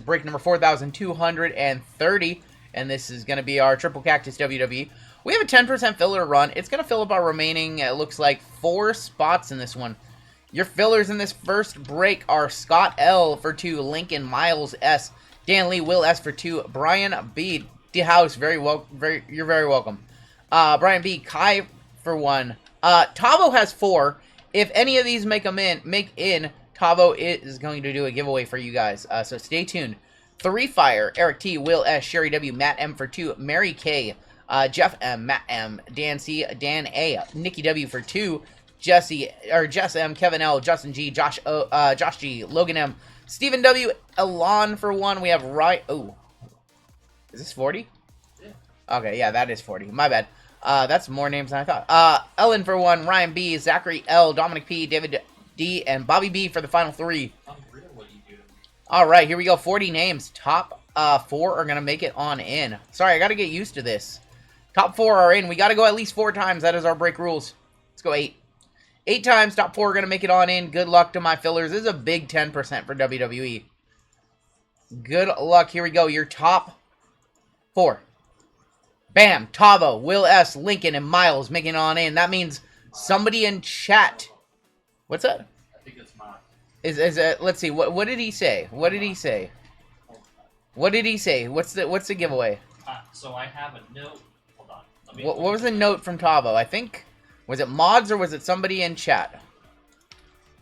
break number 4,230. And this is going to be our Triple Cactus WWE. We have a 10% filler run. It's going to fill up our remaining, it looks like, 4 spots in this one. Your fillers in this first break are Scott L for 2, Lincoln Miles S, Dan Lee Will S for 2, Brian B. D House, you're very welcome. Brian B. Kai for 1. Tavo has 4. If any of these make in, Tavo is going to do a giveaway for you guys. So stay tuned. 3 Fire, Eric T, Will S, Sherry W, Matt M for 2, Mary K, Jeff M, Matt M, Dan C, Dan A, Nikki W for 2, Jess M, Kevin L, Justin G, Josh G, Logan M, Stephen W, Elon for 1. We have is this 40? Yeah. Okay, yeah, that is 40. My bad. That's more names than I thought. Ellen for 1, Ryan B, Zachary L, Dominic P, David D, and Bobby B for the final 3. All right, here we go. 40 names. Top 4 are going to make it on in. Sorry, I got to get used to this. Top 4 are in. We got to go at least 4 times. That is our break rules. Let's go 8. 8 times. Top 4 are going to make it on in. Good luck to my fillers. This is a big 10% for WWE. Good luck. Here we go. Your top 4. Bam. Tavo, Will S, Lincoln, and Miles making it on in. That means somebody in chat. What's that? I think it's mine. Let's see. What did he say? What did he say? What did he say? What's the giveaway? So I have a note. Hold on. What was the note from Tavo? I think, was it mods or was it somebody in chat?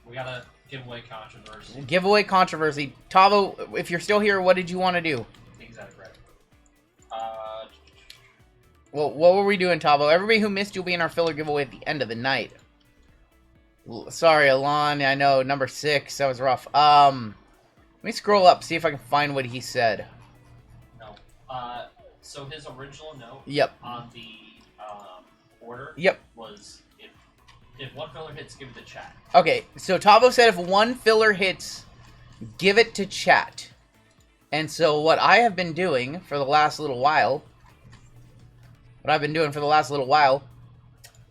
We got a giveaway controversy. Giveaway controversy. Tavo, if you're still here, what did you want to do? Things that are great. Well, what were we doing, Tavo? Everybody who missed you'll be in our filler giveaway at the end of the night. Sorry, Alon. I know, number 6. That was rough. Let me scroll up, see if I can find what he said. No. So his original note. Yep. On the order. Yep. Was if one filler hits, give it to chat. Okay, so Tavo said if one filler hits, give it to chat. And so what I have been doing for the last little while,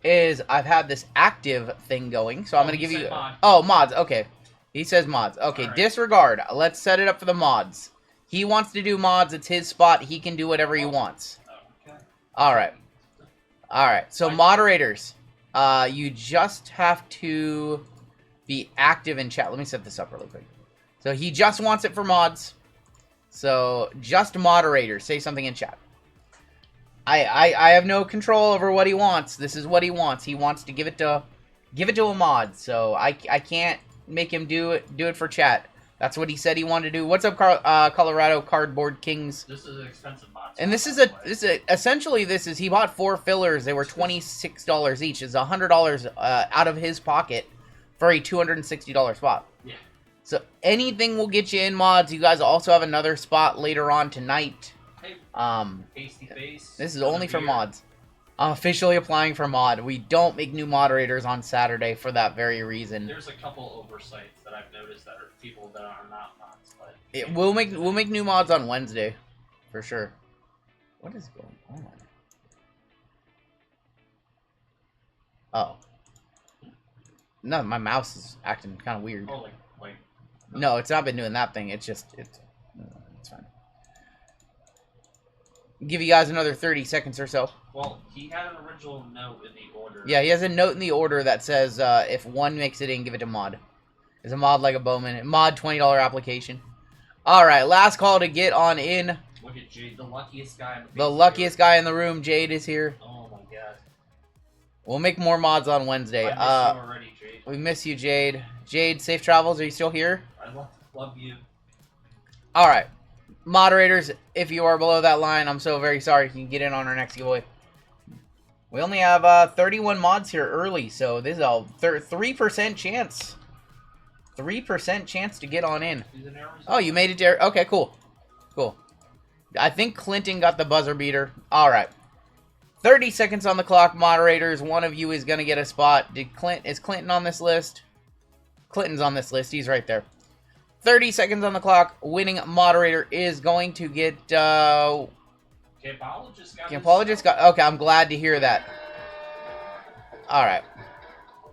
is I've had this active thing going. So I'm going to give you... Mod. Oh, mods. Okay. He says mods. Okay, right. Disregard. Let's set it up for the mods. He wants to do mods. It's his spot. He can do whatever he wants. Okay. All right. All right. So moderators, you just have to be active in chat. Let me set this up really quick. So he just wants it for mods. So just moderators, say something in chat. I have no control over what he wants. This is what he wants. He wants to give it to a mod. So I can't make him do it for chat. That's what he said he wanted to do. What's up, Colorado Cardboard Kings? This is an expensive mod. And essentially he bought 4 fillers. They were $26 each. It's $100 out of his pocket for a $260 spot. Yeah. So anything will get you in mods. You guys also have another spot later on tonight. Pasty face. This is only for mods. Officially applying for mod. We don't make new moderators on Saturday for that very reason. There's a couple oversights that I've noticed that are people that are not mods, but We'll make new mods on Wednesday, for sure. What is going on? Oh. No, my mouse is acting kind of weird. Oh, like. No, it's not been doing that thing. It's fine. Give you guys another 30 seconds or so. Well, he had an original note in the order. Yeah, he has a note in the order that says if one makes it in, give it to mod. Is a mod like a Bowman. Mod $20 application. All right, last call to get on in. Look at Jade, the luckiest guy in the The luckiest guy in the room. Jade is here. Oh my god. We'll make more mods on Wednesday. I miss you already, Jade. We miss you, Jade. Jade, safe travels. Are you still here? I love you. All right. Moderators, if you are below that line, I'm so very sorry. You can get in on our next giveaway. We only have 31 mods here early, so this is a 3% chance. 3% chance to get on in. Oh, you made it there. Okay, cool. Cool. I think Clinton got the buzzer beater. All right. 30 seconds on the clock, moderators. One of you is going to get a spot. Is Clinton on this list? Clinton's on this list. He's right there. 30 seconds on the clock. Winning moderator is going to get... Campologist got... Okay, I'm glad to hear that. Alright.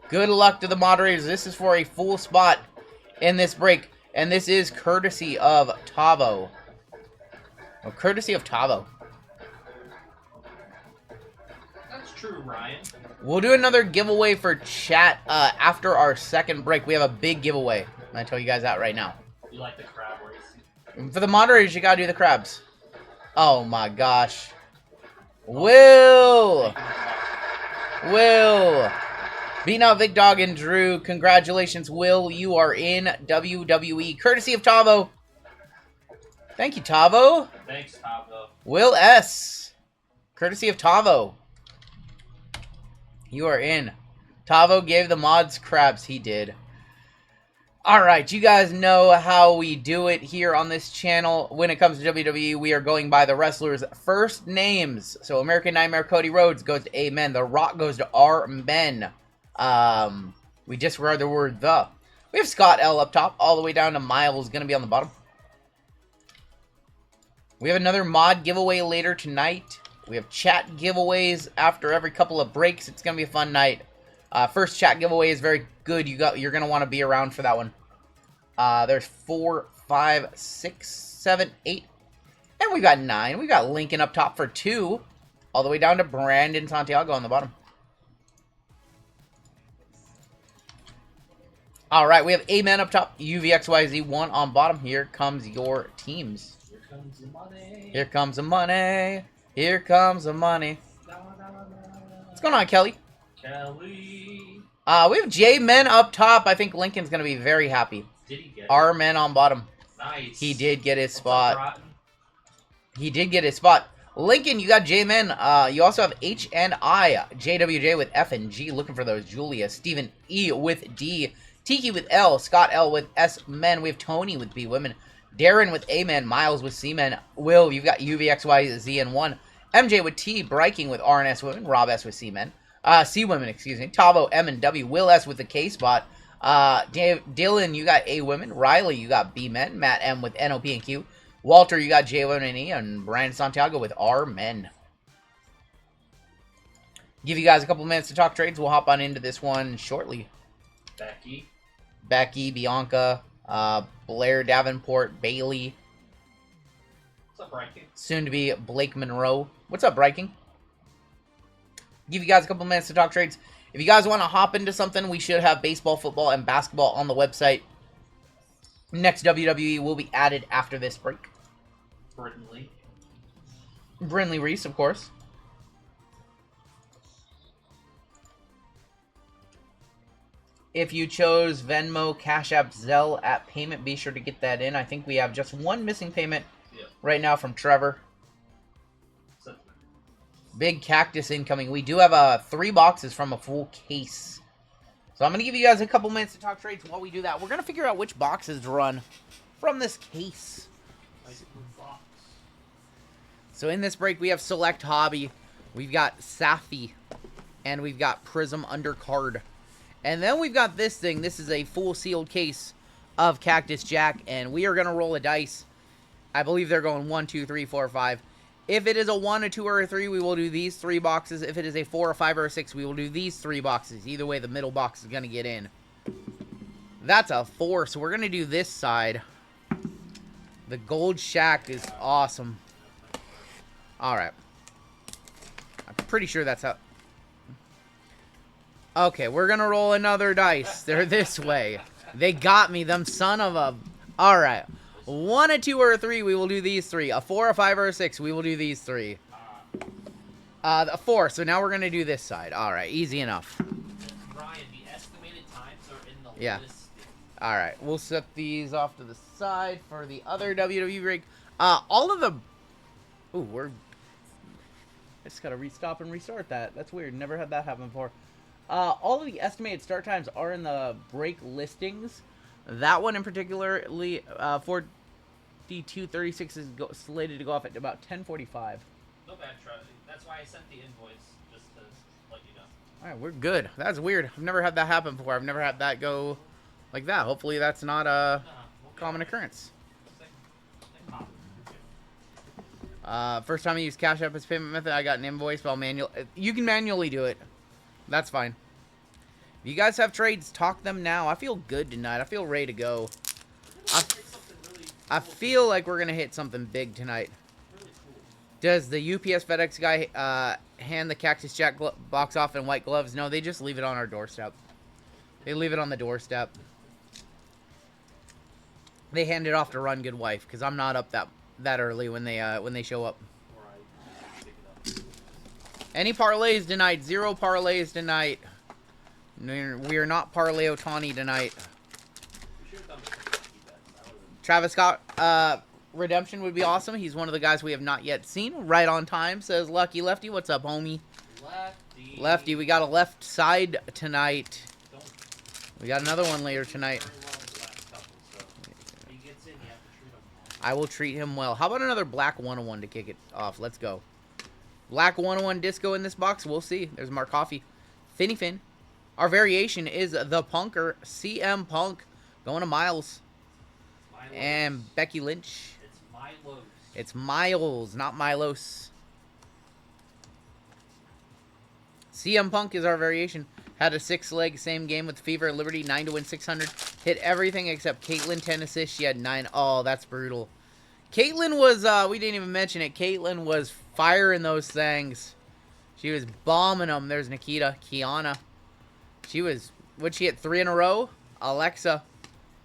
Good luck to the moderators. This is for a full spot in this break. And this is courtesy of Tavo. Oh, courtesy of Tavo. That's true, Ryan. We'll do another giveaway for chat after our second break. We have a big giveaway. I'm going to tell you guys that right now. You like the crab race? For the moderators, you got to do the crabs. Oh my gosh. Will! Beating out Big Dog and Drew. Congratulations, Will. You are in WWE. Courtesy of Tavo. Thank you, Tavo. Thanks, Tavo. Will S. Courtesy of Tavo. You are in. Tavo gave the mods crabs. He did. Alright, you guys know how we do it here on this channel. When it comes to WWE, we are going by the wrestlers' first names. So American Nightmare Cody Rhodes goes to Amen. The Rock goes to R-Men. We disregard the word the. We have Scott L up top, all the way down to Miles, going to be on the bottom. We have another mod giveaway later tonight. We have chat giveaways after every couple of breaks. It's going to be a fun night. First chat giveaway is very good. You're going to want to be around for that one. There's 4, 5, 6, 7, 8. And we've got 9. We've got Lincoln up top for 2. All the way down to Brandon Santiago on the bottom. Alright, we have Amen up top. UVXYZ1 on bottom. Here comes your teams. Here comes the money. Here comes the money. Here comes the money. What's going on, Kelly? Kelly. We have J-Men up top. I think Lincoln's going to be very happy. Did he get it? R-Men on bottom. Nice. He did get his What's spot. up, Rotten? He did get his spot. Lincoln, you got J-Men. You also have HNI. JWJ with F and G. Looking for those. Julia. Stephen E with D. Tiki with L. Scott L with S-Men. We have Tony with B-Women. Darren with A-Men. Miles with C-Men. Will, you've got UVXYZ and 1. MJ with T. Briking with R and S Women. Rob S with C-Men. C-Women, excuse me. Tavo, M and W. Will S with the K-Spot. Dylan, you got A-Women. Riley, you got B-Men. Matt M with NOP and Q. Walter, you got J-Women and E. And Brandon Santiago with R-Men. Give you guys a couple minutes to talk trades. We'll hop on into this one shortly. Becky, Bianca, Blair Davenport, Bailey. What's up, Briking? Soon to be Blake Monroe. What's up, Briking? Give you guys a couple minutes to talk trades. If you guys want to hop into something, we should have baseball, football, and basketball on the website. Next WWE will be added after this break. Brindley Reese, of course. If you chose Venmo, Cash App, Zelle at payment, be sure to get that in. I think we have just one missing payment right now from Trevor. Big Cactus incoming. We do have 3 boxes from a full case. So I'm going to give you guys a couple minutes to talk trades while we do that. We're going to figure out which boxes to run from this case. So in this break, we have Select Hobby. We've got Safi. And we've got Prism Undercard. And then we've got this thing. This is a full sealed case of Cactus Jack. And we are going to roll a dice. I believe they're going 1, 2, 3, 4, 5. If it is a 1, a 2, or a 3, we will do these 3 boxes. If it is a 4, a 5, or a 6, we will do these 3 boxes. Either way, the middle box is going to get in. That's a 4, so we're going to do this side. The Gold Shack is awesome. Alright. I'm pretty sure that's how... Okay, we're going to roll another dice. They're this way. They got me, them son of a... Alright. 1, a 2, or a 3, we will do these 3. A 4, a 5, or a 6, we will do these 3. A 4, so now we're going to do this side. Alright, easy enough. Ryan, the estimated times are in the list. Alright, we'll set these off to the side for the other WWE break. All of the... Ooh, I just got to stop and restart that. That's weird. Never had that happen before. All of the estimated start times are in the break listings. That one in particular, 4236 is slated to go off at about 10:45. No bad try. That's why I sent the invoice, just to let you know. Alright, we're good. That's weird. I've never had that happen before. I've never had that go like that. Hopefully that's not a common occurrence. First time I used Cash App as payment method, I got an invoice while you can manually do it. That's fine. If you guys have trades, talk them now. I feel good tonight. I feel ready to go. I I feel like we're going to hit something big tonight. Really cool. Does the UPS FedEx guy hand the Cactus Jack box off in white gloves? No, they just leave it on our doorstep. They leave it on the doorstep. They hand it off to Run Good Wife because I'm not up that early when they show up. Right. Pick it up. Any parlays tonight? 0 parlays tonight. We are not parlay Otani tonight. We should have done the keep that. That would've Travis Scott redemption would be awesome. He's one of the guys we have not yet seen. Right on time, says Lucky Lefty. What's up, homie? been Lefty. Lefty, we got a left side tonight. Don't We got another one later tonight. very well in the last couple, so if he gets in, you have to treat him well. I will treat him well. How about another Black 101 to kick it off? Let's go. Black 101 disco in this box. We'll see. There's Mark Coffey. Finny Finn. Our variation is the Punker. CM Punk going to Miles. Milos. And Becky Lynch. It's Milos. It's Miles, not Milos. CM Punk is our variation. Had a 6-leg, same game with Fever at Liberty, 9 to win 600. Hit everything except Caitlyn, 10 assists. She had 9. Oh, that's brutal. Caitlyn was, we didn't even mention it. Caitlyn was firing those things. She was bombing them. There's Nikita, Kiana. She was, what'd she hit? 3 in a row? Alexa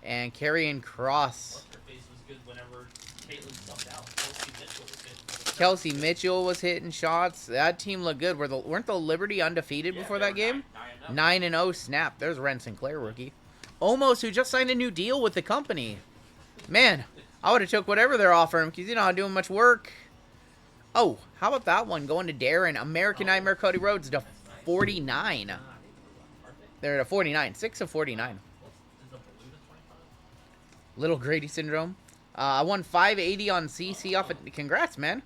and Karrion Cross. What's her face was good whenever Caitlyn subbed out. Kelsey Mitchell was good. Kelsey Mitchell was hitting shots. That team looked good. Weren't the Liberty undefeated before that game? 9-0 snap. There's Ren Sinclair, rookie. Omos, who just signed a new deal with the company. Man, I would have took whatever they're offering because you're not doing much work. Oh, how about that one going to Darren? American Nightmare Cody Rhodes to 49. They're to 49. 6 of 49. Little Grady syndrome. I won 580 on CC off of... Congrats, man.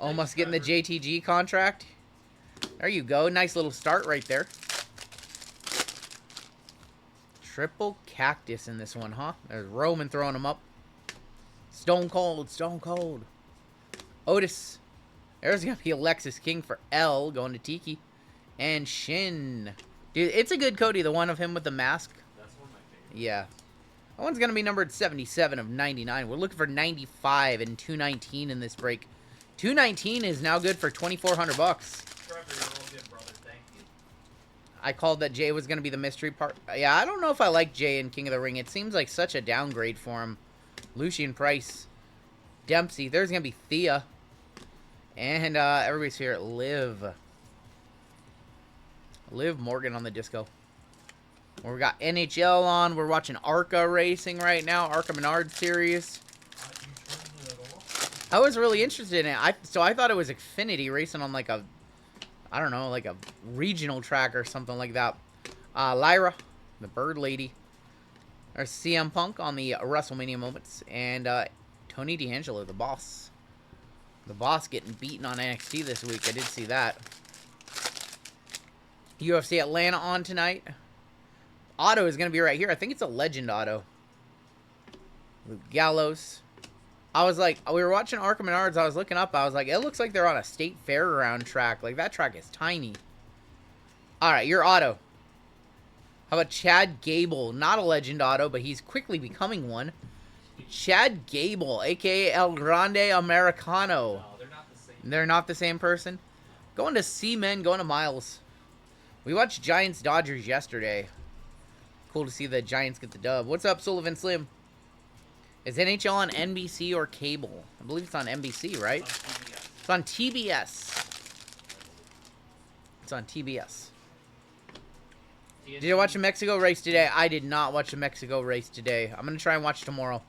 Almost getting the JTG contract. There you go. Nice little start right there. Triple Cactus in this one, huh? There's Roman throwing them up. Stone Cold. Stone Cold. Otis. There's going to be Alexis King for L going to Tiki. And Shin. Dude, it's a good Cody. The one of him with the mask. That's one of my favorites. Yeah. That one's going to be numbered 77 of 99. We're looking for 95 and 219 in this break. 219 is now good for 2,400 bucks. Trevor, you're all good, brother. Thank you. I called that Jay was going to be the mystery part. Yeah, I don't know if I like Jay in King of the Ring. It seems like such a downgrade for him. Lucian Price. Dempsey. There's going to be Thea. And everybody's here. Liv. Liv Morgan on the disco. We got NHL on. We're watching ARCA racing right now. ARCA Menard series. I was really interested in it. So I thought it was Xfinity racing on like a, I don't know, like a regional track or something like that. Lyra, the Bird Lady. There's CM Punk on the WrestleMania moments. And Tony D'Angelo, the boss. The boss getting beaten on NXT this week. I did see that. UFC Atlanta on tonight. Auto is going to be right here. I think it's a Legend Auto. Luke Gallows. I was like, we were watching Arkham Menards. I was looking up. I was like, it looks like they're on a state fairground track. Like, that track is tiny. All right, your auto. How about Chad Gable? Not a Legend Auto, but he's quickly becoming one. Chad Gable, a.k.a. El Grande Americano. No, they're not the same. They're not the same person. Going to C-Men, going to Miles. We watched Giants-Dodgers yesterday. Cool to see the Giants get the dub. What's up, Sullivan Slim? Is NHL on NBC or cable? I believe it's on NBC, right? It's on TBS. It's on TBS. Did you watch the Mexico race today? I did not watch the Mexico race today. I'm going to try and watch tomorrow.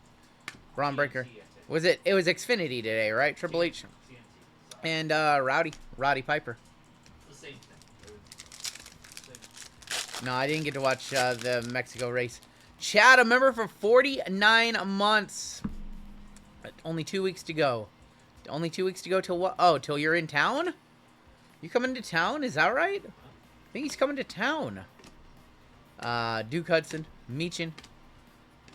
Braun Breaker. Was it? It was Xfinity today, right? Triple H. And Roddy Piper. The same thing. No, I didn't get to watch the Mexico race. Chad, a member for 49 months. Only 2 weeks to go. Only 2 weeks to go till what? Oh, till you're in town? You coming to town? Is that right? I think he's coming to town. Duke Hudson. Meechin.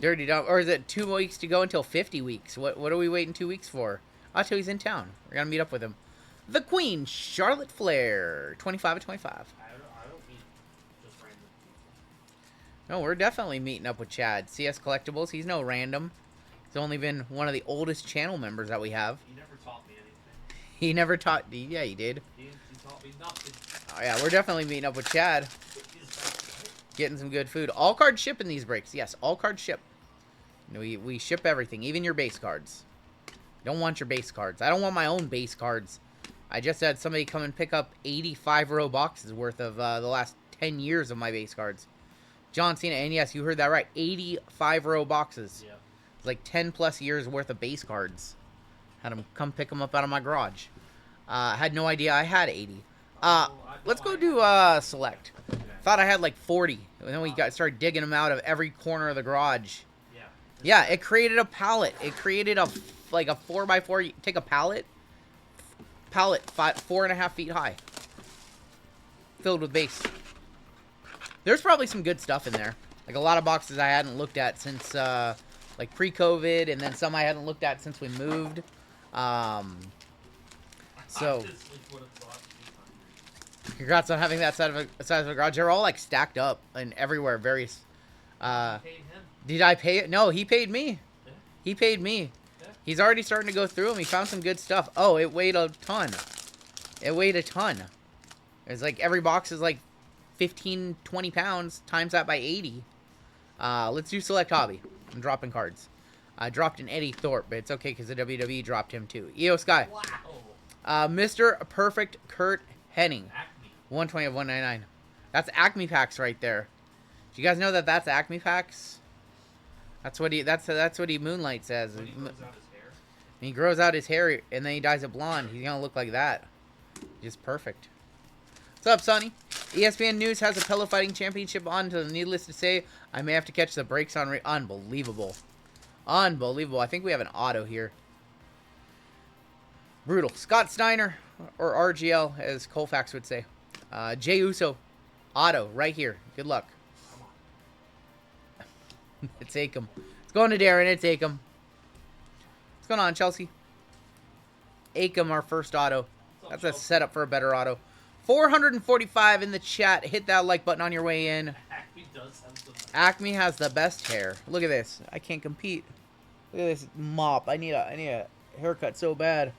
Dirty Dog. Or is it 2 weeks to go until 50 weeks? What are we waiting 2 weeks for? Oh, till he's in town. We're going to meet up with him. The Queen, Charlotte Flair. 25 of 25. I don't mean just random people. No, we're definitely meeting up with Chad. CS Collectibles, he's no random. He's only been one of the oldest channel members that we have. He never taught me anything. He never taught... Yeah, he did. He taught me nothing. Oh, yeah, we're definitely meeting up with Chad. Getting some good food. All cards ship in these breaks. Yes, all cards ship. We ship everything, even your base cards. Don't want your base cards. I don't want my own base cards. I just had somebody come and pick up 85-row boxes worth of the last 10 years of my base cards. John Cena, and yes, you heard that right. 85-row boxes. Yeah. It's like 10-plus years worth of base cards. Had him come pick them up out of my garage. Had no idea I had 80. Let's go do select. Okay. Thought I had like 40. And then we started digging them out of every corner of the garage. Yeah. Yeah, it created a pallet. It created a 4x4. You take a pallet 4.5 feet high, filled with base. There's probably some good stuff in there. Like a lot of boxes I hadn't looked at since like pre-COVID, and then some I hadn't looked at since we moved. So congrats on having that size of a garage. They're all like stacked up and everywhere. Various. Paid him. Did I pay it? No, he paid me. Yeah. He paid me. Yeah. He's already starting to go through them. He found some good stuff. Oh, it weighed a ton. It weighed a ton. It's like every box is like 15, 20 pounds. Times that by 80. Let's do select hobby. I'm dropping cards. I dropped an Eddie Thorpe, but it's okay because the WWE dropped him too. EO Sky. Wow. Mr. Perfect Kurt Hennig. Acme. 120 of 199. That's Acme packs right there. Do you guys know that that's Acme packs? That's what he moonlights as. When he grows out his hair. And he grows out his hair and then he dyes it blonde. He's gonna look like that. Just perfect. What's up, Sonny? ESPN News has a Pillow Fighting Championship on. To needless to say, I may have to catch the breaks on. Unbelievable. Unbelievable. I think we have an auto here. Brutal. Scott Steiner, or RGL, as Colfax would say. Jay Uso. Auto, right here. Good luck. It's Acom. It's going to Darren. It's Acom. What's going on, Chelsea? Acom, our first auto. That's a setup for a better auto. 445 in the chat. Hit that like button on your way in. Acme does have some. Acme has the best hair. Look at this. I can't compete. Look at this mop. I need a haircut so bad.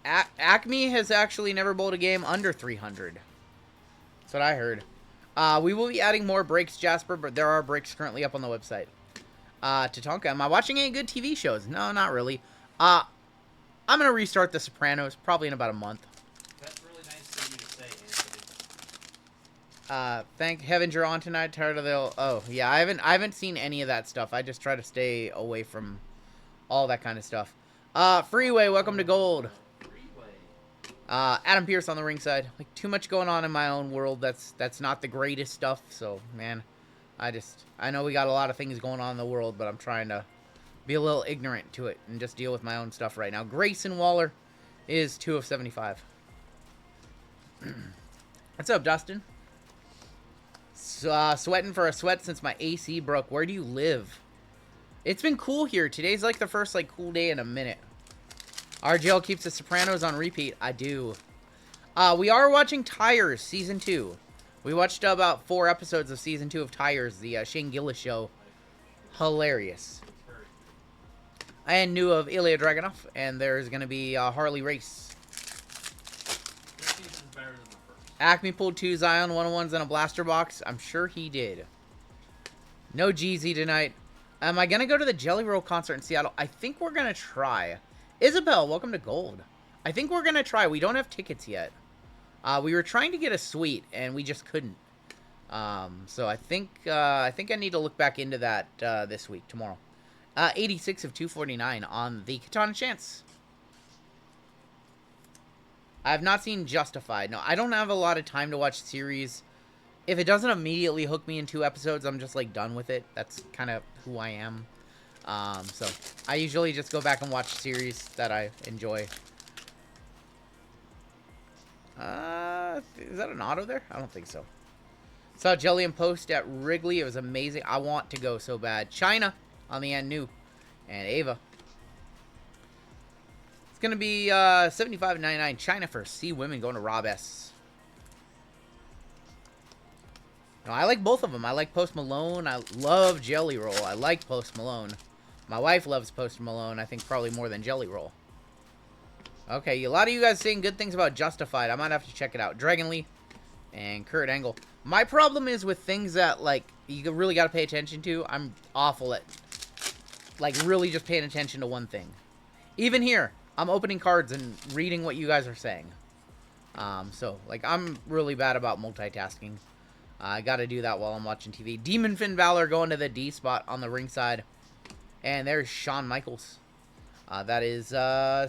Acme has actually never bowled a game under 300. That's what I heard. We will be adding more breaks, Jasper, but there are breaks currently up on the website. Tatonka, am I watching any good TV shows? No, not really. I'm going to restart The Sopranos probably in about a month. That's really nice of you to say, Anthony. Thank heavens you're on tonight. Tired of the... Oh, yeah, I haven't seen any of that stuff. I just try to stay away from all that kind of stuff. Freeway, welcome to Gold. Adam Pierce on the ringside. Like, too much going on in my own world. That's not the greatest stuff. So, man, I know we got a lot of things going on in the world, but I'm trying to be a little ignorant to it and just deal with my own stuff right now. Grayson Waller is 2 of 75. What's up, Dustin? Sweating for a sweat since my AC broke. Where do you live? It's been cool here. Today's like the first cool day in a minute. RGL keeps The Sopranos on repeat. I do. We are watching Tires Season 2. We watched about 4 episodes of Season 2 of Tires, the Shane Gillis show. Hilarious. I knew of Ilya Dragunov, and there's going to be a Harley race. This season's better than the first. Acme pulled 2 Zion 101s in a blaster box. I'm sure he did. No Jeezy tonight. Am I going to go to the Jelly Roll concert in Seattle? I think we're going to try. Isabel, welcome to Gold. I think we're going to try. We don't have tickets yet. We were trying to get a suite, and we just couldn't. So I think I need to look back into that this week, tomorrow. 86 of 249 on the Katana Chance. I have not seen Justified. No, I don't have a lot of time to watch series. If it doesn't immediately hook me in 2 episodes, I'm just, done with it. That's kind of who I am. So I usually just go back and watch series that I enjoy. Is that an auto there? I don't think so. Saw Jelly and Post at Wrigley. It was amazing. I want to go so bad. China on the end, new. And Ava. It's going to be 75.99. China for C Women going to Rob S. No, I like both of them. I like Post Malone. I love Jelly Roll. I like Post Malone. My wife loves Post Malone, I think probably more than Jelly Roll. Okay, a lot of you guys saying good things about Justified. I might have to check it out. Dragon Lee and Kurt Angle. My problem is with things that, like, you really got to pay attention to. I'm awful at, like, really just paying attention to one thing. Even here, I'm opening cards and reading what you guys are saying. So, like, I'm really bad about multitasking. I got to do that while I'm watching TV. Demon Finn Balor going to the D spot on the ringside. And there's Shawn Michaels. That is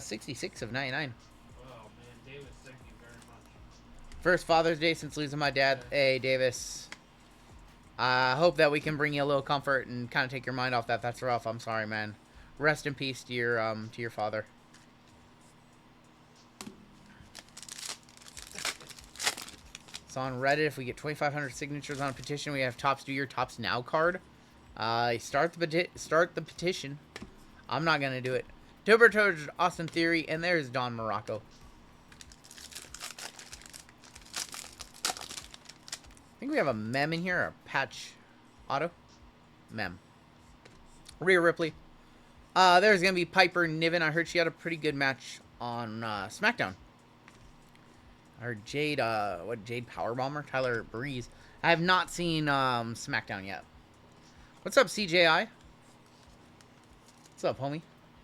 66 of 99. Oh, man, Davis, thank you very much. First Father's Day since losing my dad. Hey, Davis. I hope that we can bring you a little comfort and kind of take your mind off that. That's rough. I'm sorry, man. Rest in peace to your father. So on Reddit, if we get 2,500 signatures on a petition, we have Tops Do Your Tops Now card. Start the petition. I'm not gonna do it. Tubertoge, Austin Theory, and there's Don Morocco. I think we have a Mem in here, a Patch Auto. Mem. Rhea Ripley. There's gonna be Piper Niven. I heard she had a pretty good match on SmackDown. I heard Jade, Jade Powerbomber? Tyler Breeze. I have not seen SmackDown yet. What's up, CJI? What's up, homie?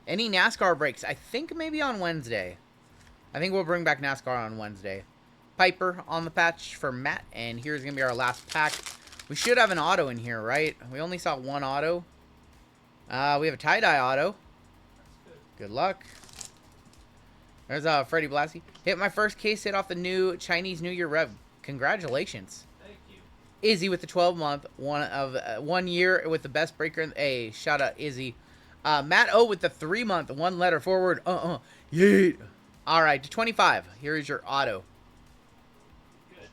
Any NASCAR breaks? I think maybe on Wednesday. I think we'll bring back NASCAR on Wednesday. Piper on the patch for Matt, and here's going to be our last pack. We should have an auto in here, right? We only saw one auto. We have a tie-dye auto. Good luck. There's Freddie Blassie. Hit my first case hit off the new Chinese New Year Rev. Congratulations. Thank you. Izzy with the 12-month, 1 year with the best breaker. Hey, shout out Izzy. Matt O with the 3-month, 1 letter forward. Yeet. All right, to 25. Here is your auto. Good.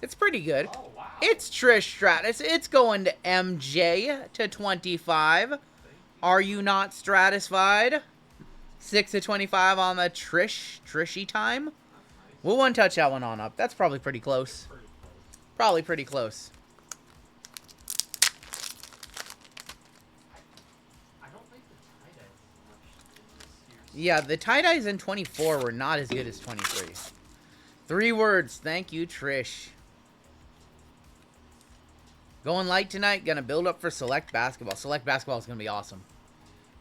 It's pretty good. Oh, wow. It's Trish Stratus. It's going to MJ to 25. Are you not satisfied? 6 to 25 on the Trishy time. We'll one-touch that one on up. That's probably pretty close. Probably pretty close. I don't think the tie-dye is much in this year's. Yeah, the tie-dyes in 24 were not as good as 23. 3 words. Thank you, Trish. Going light tonight. Gonna build up for Select Basketball. Select Basketball is gonna be awesome.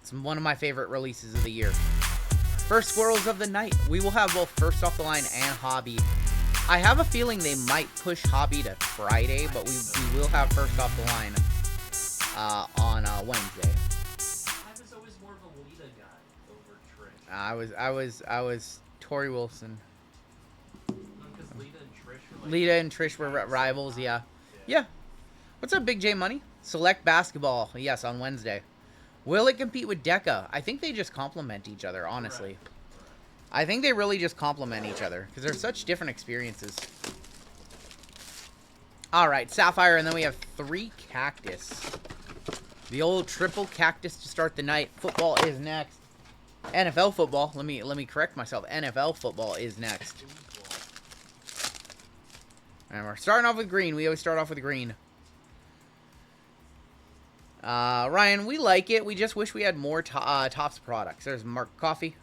It's one of my favorite releases of the year. First Squirrels of the Night. We will have both First Off the Line and Hobby. I have a feeling they might push Hobby to Friday, but we will have First Off the Line on Wednesday. I was always more of a Lita guy over Trish. I was Tori Wilson. Because Lita and Trish were like... Lita and Trish were rivals, yeah. Yeah. What's up, Big J Money? Select Basketball, yes, on Wednesday. Will it compete with Deca? I think they just complement each other, honestly. Correct. I think they really just complement each other because they're such different experiences. All right, Sapphire, and then we have 3 Cactus. The old triple Cactus to start the night. Football is next. NFL football. Let me correct myself. NFL football is next. And we're starting off with green. We always start off with green. Ryan, we like it. We just wish we had more Tops products. There's Mark Coffee.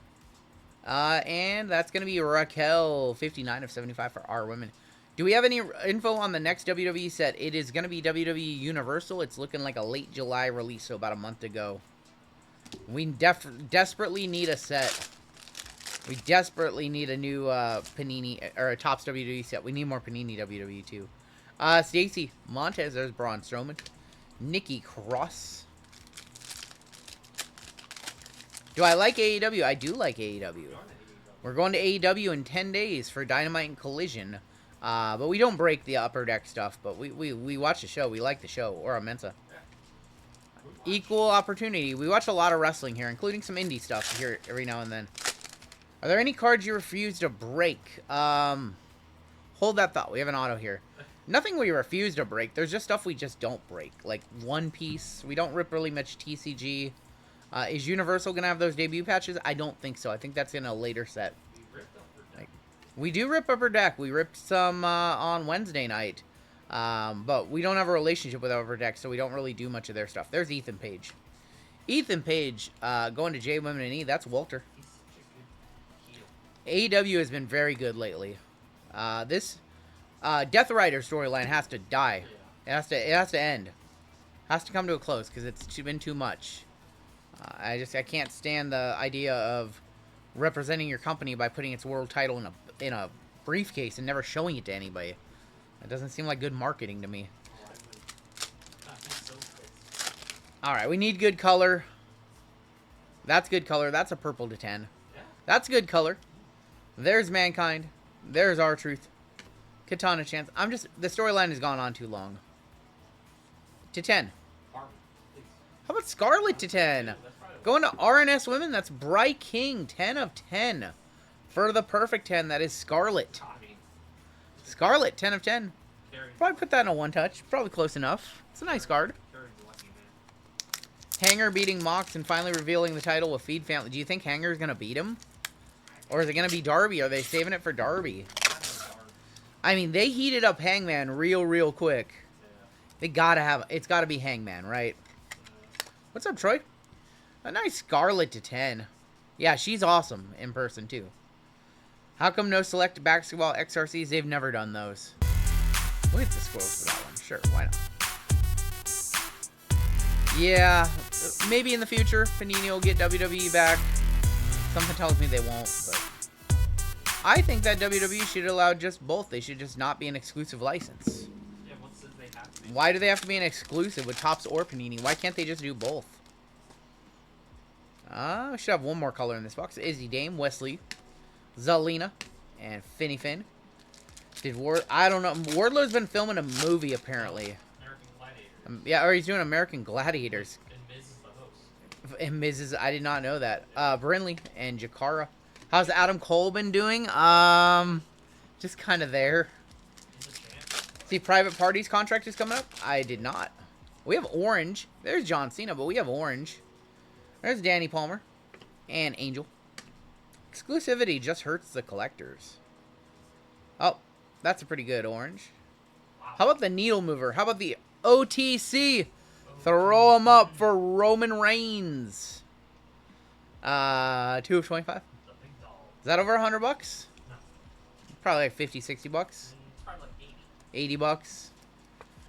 And that's going to be Raquel, 59 of 75 for our women. Do we have any info on the next WWE set? It is going to be WWE Universal. It's looking like a late July release, so about a month ago. We desperately need a set. We desperately need a new Panini, or a Tops WWE set. We need more Panini WWE too. Stacy Montez, there's Braun Strowman. Nikki Cross. Do I like AEW? I do like AEW. We're going to AEW in 10 days for Dynamite and Collision. But we don't break the Upper Deck stuff. But we watch the show. We like the show. Or a Mensa. Equal opportunity. We watch a lot of wrestling here, including some indie stuff here every now and then. Are there any cards you refuse to break? Hold that thought. We have an auto here. Nothing we refuse to break. There's just stuff we just don't break. Like One Piece. We don't rip really much TCG. Is Universal going to have those debut patches? I don't think so. I think that's in a later set. We ripped Upper Deck. We do rip Upper Deck. We ripped some on Wednesday night. But we don't have a relationship with Upper Deck, so we don't really do much of their stuff. There's Ethan Page. Ethan Page going to J Women and E. That's Walter. He's such a good heel. AEW has been very good lately. This Death Rider storyline has to die. Yeah. It has to end. Has to come to a close because it's been too much. I can't stand the idea of representing your company by putting its world title in a briefcase and never showing it to anybody. It doesn't seem like good marketing to me. All right, we need good color. That's good color. That's a purple to 10. Yeah. That's good color. There's Mankind. There's R-Truth. Katana Chance. The storyline has gone on too long. To 10. Harvey, please. How about Scarlet to 10? That's probably Going to RNS Women, that's Bry King, 10 of 10. For the perfect 10, that is Scarlet. I mean, Scarlet, 10 of 10. very, Probably put that in a one-touch. Probably close enough. It's a nice card. very lucky man. Hanger beating Mox and finally revealing the title with Feed Family. Do you think Hanger is going to beat him? Or is it going to be Darby? Are they saving it for Darby? I mean, they heated up Hangman real quick. They gotta have... It's gotta be Hangman, right? What's up, Troy? A nice Scarlet to 10. Yeah, she's awesome in person, too. How come no select basketball XRCs? They've never done those. We'll hit the squirrels for that one. Sure, why not? Yeah, maybe in the future, Panini will get WWE back. Something tells me they won't, but... I think that WWE should allow just both. They should just not be an exclusive license. Yeah, what says they have to be? Why do they have to be an exclusive with Topps or Panini? Why can't they just do both? We should have one more color in this box. Izzy Dame, Wesley, Zelina, and Finny Finn. I don't know. Wardlow's been filming a movie, apparently. American Gladiator. Yeah, or he's doing American Gladiators. And Miz is the host. And Mrs. I did not know that. Brinley and Jakara. How's Adam Cole been doing? Just kind of there. He's a champ. See, Private Party's contract is coming up? I did not. We have Orange. There's John Cena, but we have Orange. There's Danny Palmer. And Angel. Exclusivity just hurts the collectors. Oh, that's a pretty good Orange. Wow. How about the Needle Mover? How about the OTC? Throw him up for Roman Reigns. 2 of 25. The big doll. Is that over $100 bucks? No. Probably like 50, 60 bucks. Probably like 80. 80 bucks.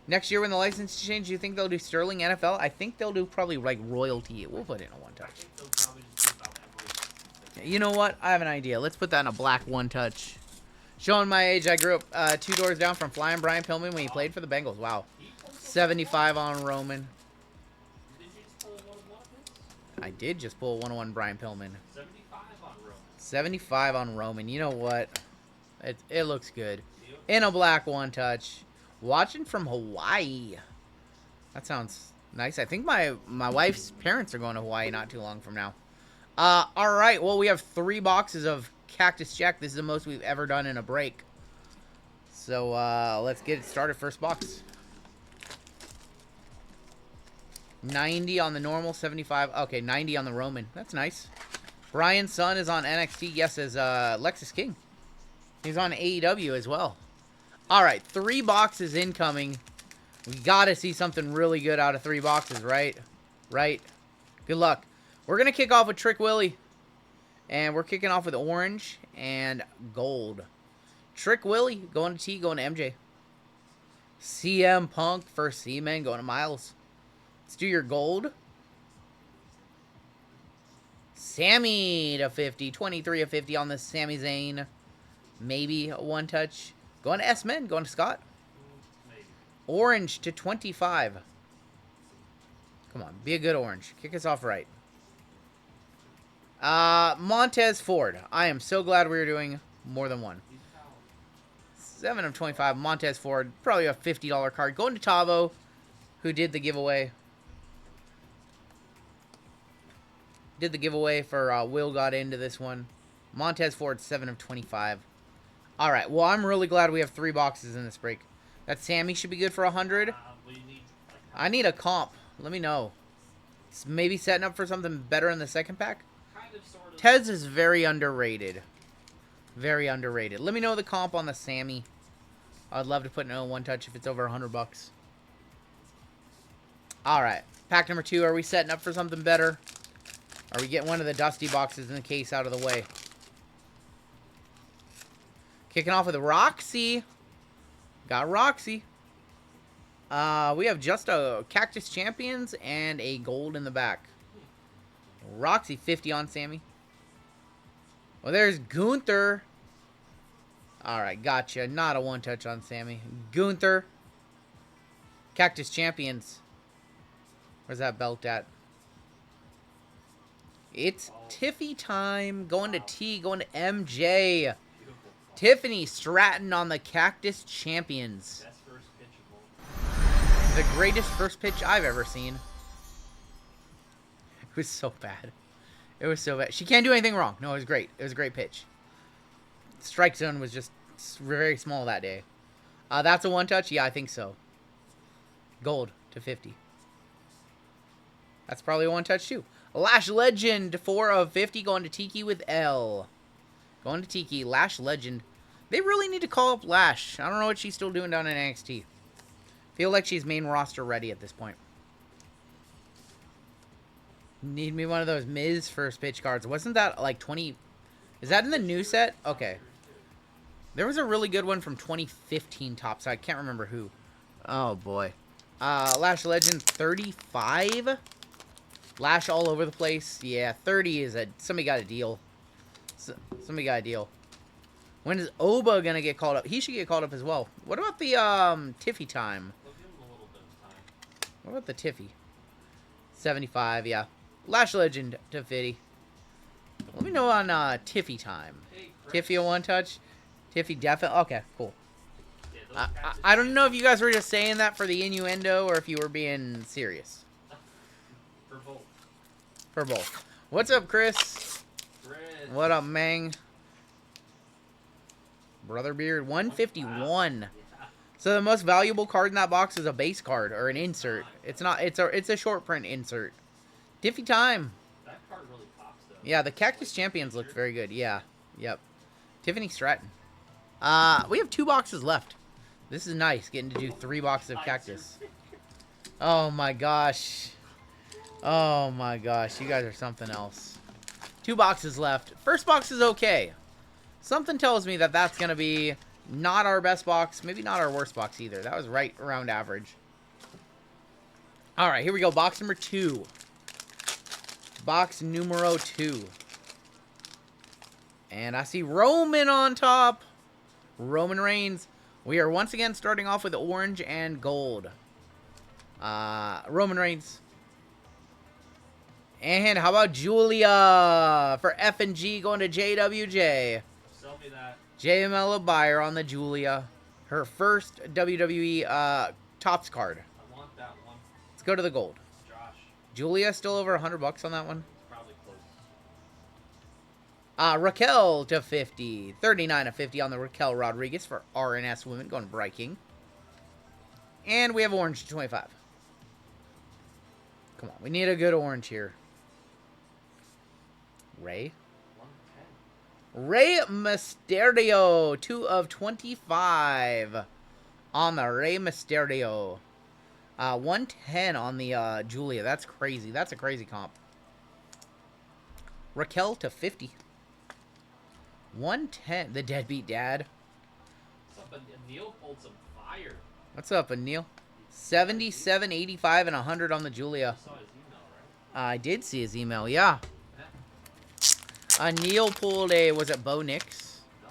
Next year when the license change, do you think they'll do Sterling NFL? I think they'll do probably like royalty. We'll put it in a one I touch. think they'll probably just do about every. You know what? I have an idea. Let's put that in a black one touch. Showing my age, I grew up 2 doors down from Flying Brian Pillman when he played for the Bengals. Wow. 75 on Roman. Did you just pull one of his? I did just pull 101 Brian Pillman. 75 on Roman. 75 on Roman. You know what? It looks good. In a black one touch. Watching from Hawaii. That sounds nice. I think my wife's parents are going to Hawaii not too long from now. Alright, well, we have 3 boxes of Cactus Jack. This is the most we've ever done in a break. So, let's get it started. First box. 90 on the normal, 75. Okay, 90 on the Roman. That's nice. Brian's son is on NXT. Yes, as Lexus King. He's on AEW as well. Alright, 3 boxes incoming. We gotta see something really good out of 3 boxes, right? Right? Good luck. We're gonna kick off with Trick Willie. And we're kicking off with orange and gold. Trick Willie going to T, going to MJ. CM Punk for C-Man going to Miles. Let's do your gold. Sammy to 50. 23 of 50 on the Sami Zayn. Maybe a one touch. Going to S-Men. Going to Scott. Maybe. Orange to 25. Come on. Be a good orange. Kick us off right. Montez Ford. I am so glad we were doing more than one. 7 of 25. Montez Ford. Probably a $50 card. Going to Tavo, who did the giveaway. Did the giveaway for Will got into this one. Montez Ford, 7 of 25. Alright, well, I'm really glad we have 3 boxes in this break. That Sammy should be good for 100. We need, I need a comp. Let me know. Maybe setting up for something better in the second pack. kind of, sort of. Tez is very underrated. Very underrated. Let me know the comp on the Sammy. I'd love to put no one touch if it's over 100 bucks. All right, pack number 2. Are we setting up for something better? Are we getting one of the dusty boxes in the case out of the way? Kicking off with Roxy. Got Roxy. We have just a Cactus Champions and a gold in the back. Roxy 50 on Sammy. Well, there's Gunther. Alright, gotcha. Not a one-touch on Sammy. Gunther. Cactus Champions. Where's that belt at? It's Tiffy time. Going to T. Going to MJ. Tiffany Stratton on the Cactus Champions. The greatest first pitch I've ever seen. It was so bad. It was so bad. She can't do anything wrong. No, it was great. It was a great pitch. Strike zone was just very small that day. That's a one-touch? Yeah, I think so. Gold to 50. That's probably a one-touch too. Lash Legend, 4 of 50, going to Tiki with L. Going to Tiki. Lash Legend. They really need to call up Lash. I don't know what she's still doing down in NXT. Feel like she's main roster ready at this point. Need me one of those Miz first pitch cards. Wasn't that like 20... Is that in the new set? Okay. There was a really good one from 2015 Topps. I can't remember who. Oh, boy. Lash Legend, 35? Lash all over the place. Yeah, 30 is a... Somebody got a deal. Somebody got a deal. When is Oba going to get called up? He should get called up as well. What about the Tiffy time? We'll give him a little bit of time. What about the Tiffy? 75, yeah. Lash Legend to 50. Let me know on Tiffy time. Hey, Tiffy a one-touch? Tiffy definitely... Okay, cool. Yeah, I don't know if you guys were just saying that for the innuendo or if you were being serious. for both. For both. What's up, Chris? Fred. What up, Mang? Brother Beard, 151. Yeah. So the most valuable card in that box is a base card or an insert. It's not. It's a short print insert. Tiffy time. That card really pops though. Yeah, the Cactus Champions looked very good. Yeah. Yep. Tiffany Stratton. We have 2 boxes left. This is nice, getting to do 3 boxes of Cactus. Oh my gosh. Oh my gosh, you guys are something else. 2 boxes left. First box is okay. Something tells me that that's going to be not our best box. Maybe not our worst box either. That was right around average. Alright, here we go. Box number 2. Box numero 2. And I see Roman on top. Roman Reigns. We are once again starting off with orange and gold. Roman Reigns. And how about Julia for F&G going to JWJ. Sell me that. JML buyer on the Julia. Her first WWE Topps card. I want that one. Let's go to the gold. Josh. Julia still over 100 bucks on that one. Probably close. Raquel to 50. 39 of 50 on the Raquel Rodriguez for RNS Women going to Bright King. And we have orange to 25. Come on, we need a good orange here. Ray. 110. Rey Mysterio, 2 of 25 on the Rey Mysterio. 110 on the Julia. That's crazy. That's a crazy comp. Raquel to 50. 110. The deadbeat dad. What's up, Neil pulled some fire. What's up, Anil? 77, 85, and 100 on the Julia. You saw his email, right? I did see his email, yeah. Neil pulled a, was it Bo Nix? No,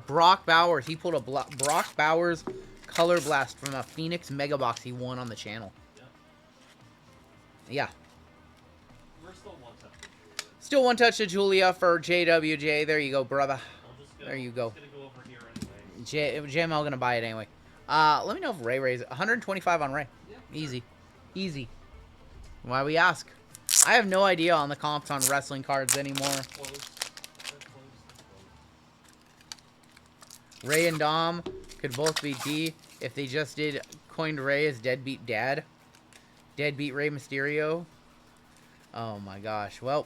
Brock Bowers. He pulled a Brock Bowers Color Blast from a Phoenix Mega Box he won on the channel. Yep. Yeah. We're still one touch to Julia. Still one touch to Julia for JWJ. There you go, brother. There you go. I'm just gonna go over here anyway. JML gonna buy it anyway. Let me know if Ray raised 125 on Ray. Yeah, Easy. Easy. Why we ask? I have no idea on the comps on wrestling cards anymore. Close. They're close. Ray and Dom could both be D if they just did coined Ray as Deadbeat Dad. Deadbeat Ray Mysterio. Oh my gosh. Well,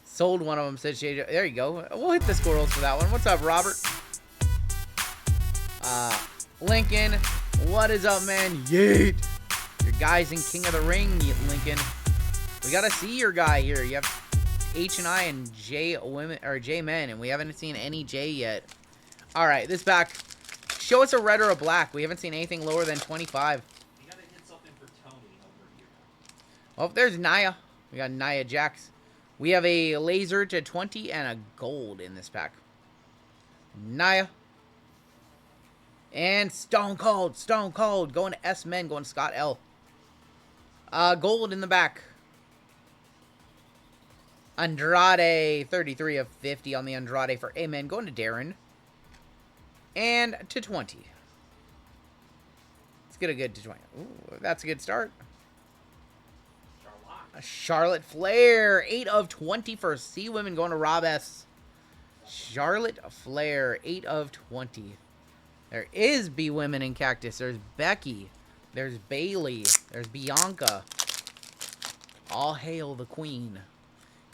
sold one of them, said JJ. There you go. We'll hit the squirrels for that one. What's up, Robert? Lincoln, what is up, man? Yeet. Your guy's in King of the Ring, Lincoln. We gotta see your guy here. You have H&I and J women or J men, and we haven't seen any J yet. All right, this back. Show us a red or a black. We haven't seen anything lower than 25. You gotta hit something for Tony over here. Oh, there's Naya. We got Nia Jax. We have a laser to 20 and a gold in this pack. Naya. And Stone Cold. Stone Cold. Going to S-Men. Going to Scott L. Gold in the back. Andrade. 33 of 50 on the Andrade for Amen. Going to Darren. And to 20. Let's get a good to 20. Ooh, that's a good start. Charlotte Flair, 8 of 20 for C Women, going to Rob S. Charlotte Flair, 8 of 20. There is B Women in Cactus. There's Becky. There's Bailey. There's Bianca. All hail the queen.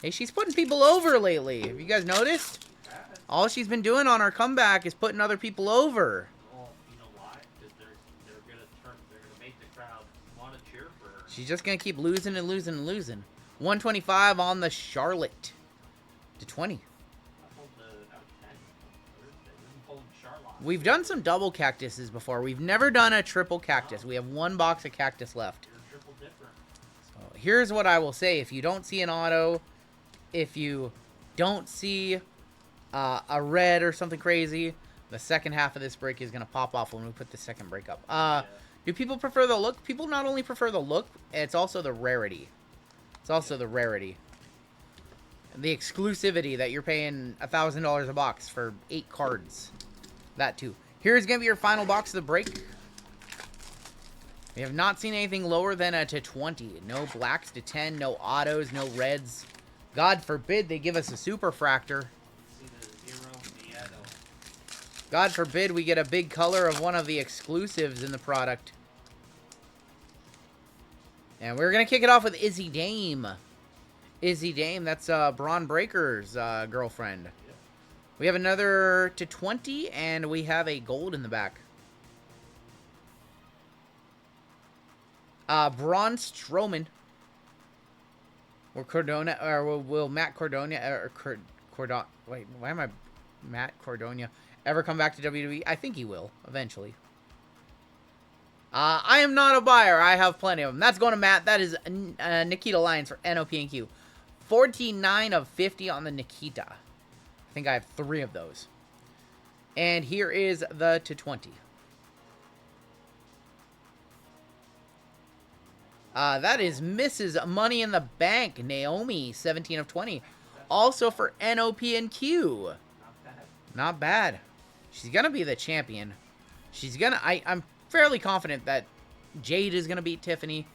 Hey, she's putting people over lately. Have you guys noticed? All she's been doing on her comeback is putting other people over. Well, you know why? Because they're gonna make the crowd want to cheer for her. She's just gonna keep losing and losing and losing. 125 on the Charlotte to 20. We've done some double cactuses before. We've never done a triple cactus. We have one box of cactus left. So here's what I will say. If you don't see an auto, if you don't see a red or something crazy, the second half of this break is going to pop off when we put the second break up. Do people prefer the look? People not only prefer the look, it's also the rarity. It's also the rarity. The exclusivity that you're paying $1,000 a box for 8 cards. That too. Here's going to be your final box of the break. We have not seen anything lower than a to 20. No blacks to 10. No autos. No reds. God forbid they give us a super fractor. God forbid we get a big color of one of the exclusives in the product. And we're going to kick it off with Izzy Dame. Izzy Dame, that's Braun Breaker's girlfriend. We have another to 20, and we have a gold in the back. Braun Strowman. Or Cordona, or will Matt Cordona, or Cordon, wait, why am I, Matt Cordona, ever come back to WWE? I think he will, eventually. I am not a buyer. I have plenty of them. That's going to Matt. That is Nikita Lyons for NOP and Q. 49 of 50 on the Nikita. I think I have 3 of those. And here is the to 20. That is Mrs. Money in the Bank, Naomi, 17 of 20. Also for NOP and Q. Not bad. She's going to be the champion. She's going to... I'm fairly confident that Jade is going to beat Tiffany.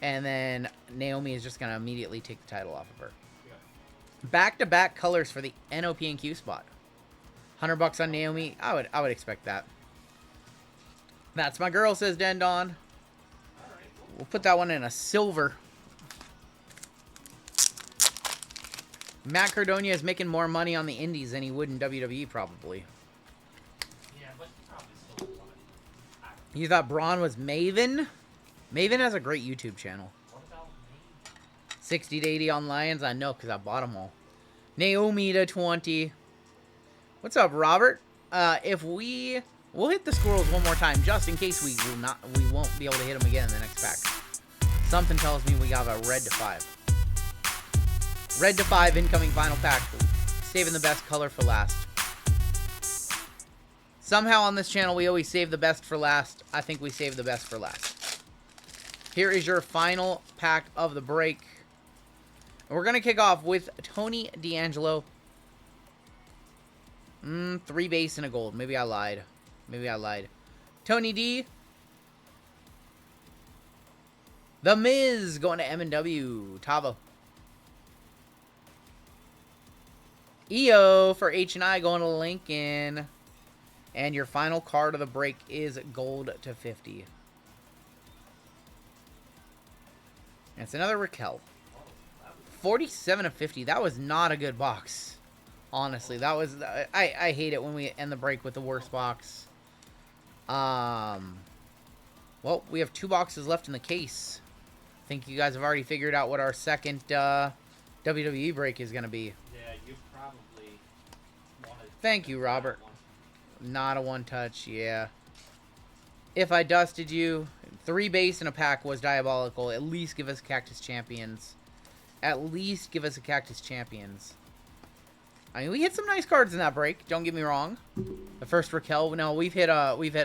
And then Naomi is just going to immediately take the title off of her. Back-to-back colors for the NOP and Q spot. $100 on Naomi. I would expect that. That's my girl, says Dendon. We'll put that one in a silver. Matt Cardona is making more money on the indies than he would in WWE, probably. Yeah, but he probably still won. You thought Braun was Maven? Maven has a great YouTube channel. What about me? 60 to 80 on Lions? I know, because I bought them all. Naomi to 20. What's up, Robert? We'll hit the squirrels one more time, just in case we won't be able to hit them again in the next pack. Something tells me we got a red to 5. Red to 5 incoming final pack. Saving the best color for last. Somehow on this channel we always save the best for last. I think we save the best for last. Here is your final pack of the break. And we're going to kick off with Tony D'Angelo. 3 base and a gold. Maybe I lied. Tony D. The Miz going to M&W. Tavo. EO for H&I going to Lincoln. And your final card of the break is gold to 50. It's another Raquel. 47 of 50. That was not a good box. Honestly, that was... I hate it when we end the break with the worst box. Well, we have 2 boxes left in the case. I think you guys have already figured out what our second WWE break is going to be. Yeah, you probably want to. Thank you, Robert. Not a one-touch, yeah. If I dusted you, 3 base and a pack was diabolical. At least give us Cactus Champions. At least give us a Cactus Champions. I mean, we hit some nice cards in that break. Don't get me wrong. The first Raquel, no, we've hit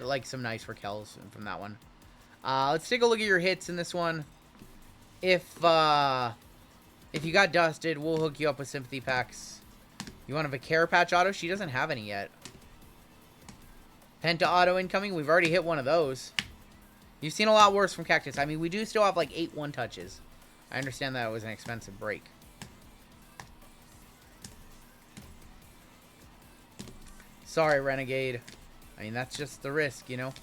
like some nice Raquels from that one. Let's take a look at your hits in this one. If you got dusted, we'll hook you up with sympathy packs. You want a Vicara patch auto? She doesn't have any yet. Penta auto incoming. We've already hit one of those. You've seen a lot worse from Cactus. I mean, we do still have like 8 one-touches. I understand that it was an expensive break. Sorry, Renegade. I mean, that's just the risk, you know?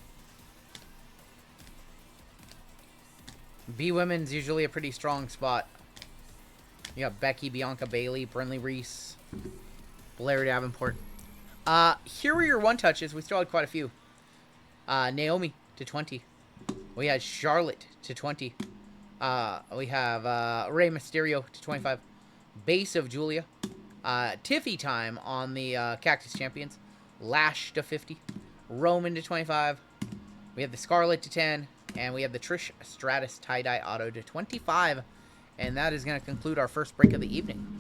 B Women's usually a pretty strong spot. You got Becky, Bianca, Bailey, Brinley Reese, Larry Davenport. Here were your one-touches. We still had quite a few. Naomi to 20. We had Charlotte to 20. We have Rey Mysterio to 25. Base of Julia. Tiffy time on the Cactus Champions. Lash to 50. Roman to 25. We have the Scarlet to 10. And we have the Trish Stratus tie-dye auto to 25. And that is going to conclude our first break of the evening.